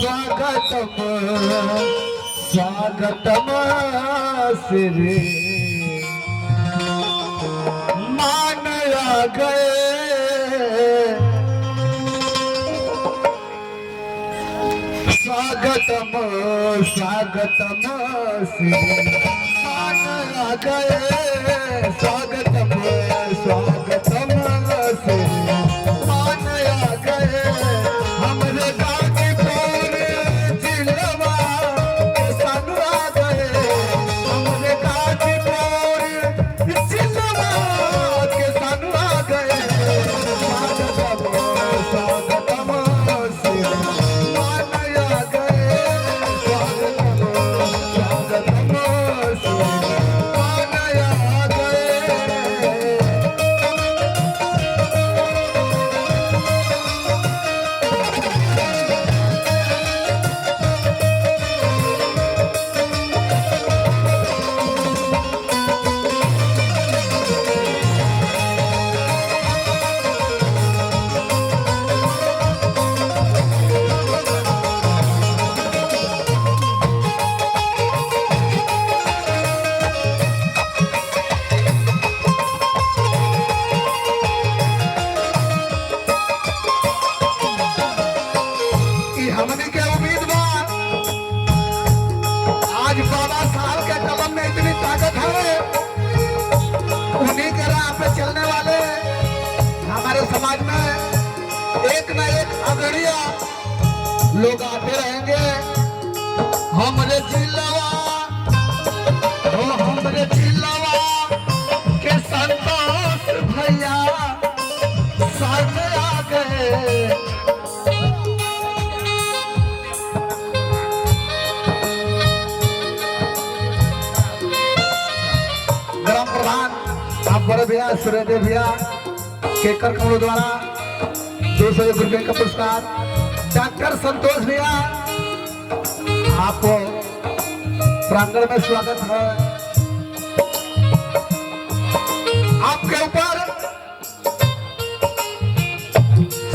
स्वागतम स्वागतम श्री मान आ गए स्वागतम स्वागतम श्री मान आ गए स्वागतम स्वागतम श्री मान आ गए हमरे गाजीपुर जिलवा के सानू आ गए हमरे गाजीपुर जिलवा के सानू आ गए स्वागतम स्वागतम श्री मान आ गए स्वागतम स्वागतम श्री मान आ गए। हमने क्या उम्मीद बा आज बाबा साहब के कलम में इतनी ताकत है उन्हीं के राह पे चलने वाले हमारे समाज में एक न एक अगड़िया लोग आते रहेंगे। हमरे जिलवा हमरे जिलवा के संतोष भैया सामने आ गए ग्राम प्रधान आप बड़े भैया सूर्यदेव भैया केकर कमलों द्वारा 201 रुपये का पुरस्कार डॉक्टर संतोष भैया आपको प्रांगण में स्वागत है। आपके ऊपर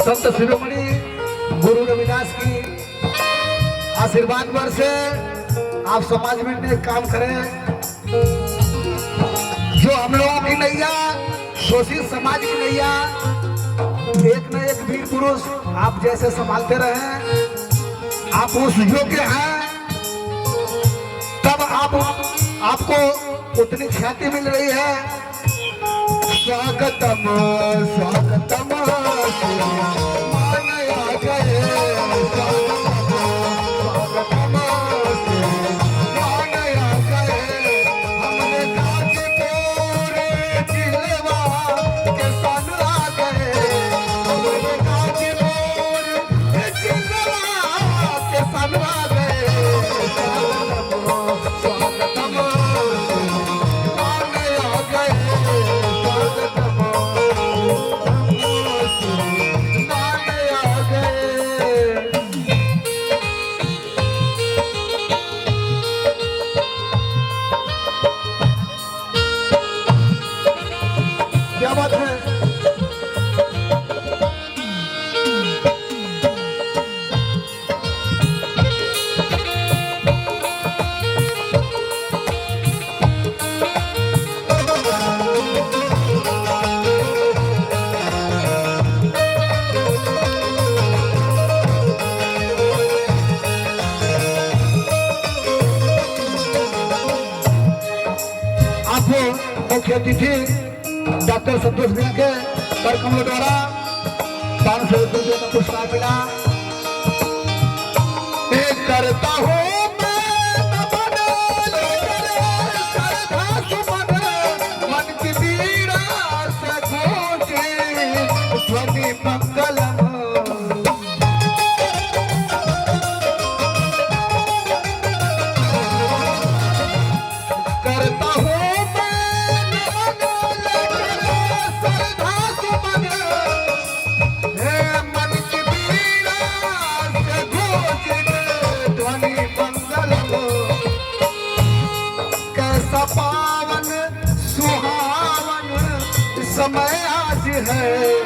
संत शिरोमणि गुरु रविदास की आशीर्वाद वर्ष से आप समाज में नेक काम करें जो हम लोगों की नैया शोषित समाज की नैया एक न एक वीर पुरुष आप जैसे संभालते रहे आप उस योग्य हैं तब आपको उतनी ख्याति मिल रही है। स्वागतम स्वागतम मान आ गए स्वागतम मान आ गए हमने गाजीपुर जिलवा के सानू आ गए हमने गाजीपुर जिलवा के सानू आ गए स्वागतम मान आ गए स्वागतम मान आ गए। क्या बात है आपको मुख्य अतिथि डॉक्टर संतोष भैया के कर कमलों द्वारा 500 रुपये का पुरस्कार मिला। एक करता हूँ मैं नमन लेकर श्रद्धा सुमन मन की पीड़ा से गूंजे ध्वनि मंगलम करता हूँ पावन सुहावन समय आज है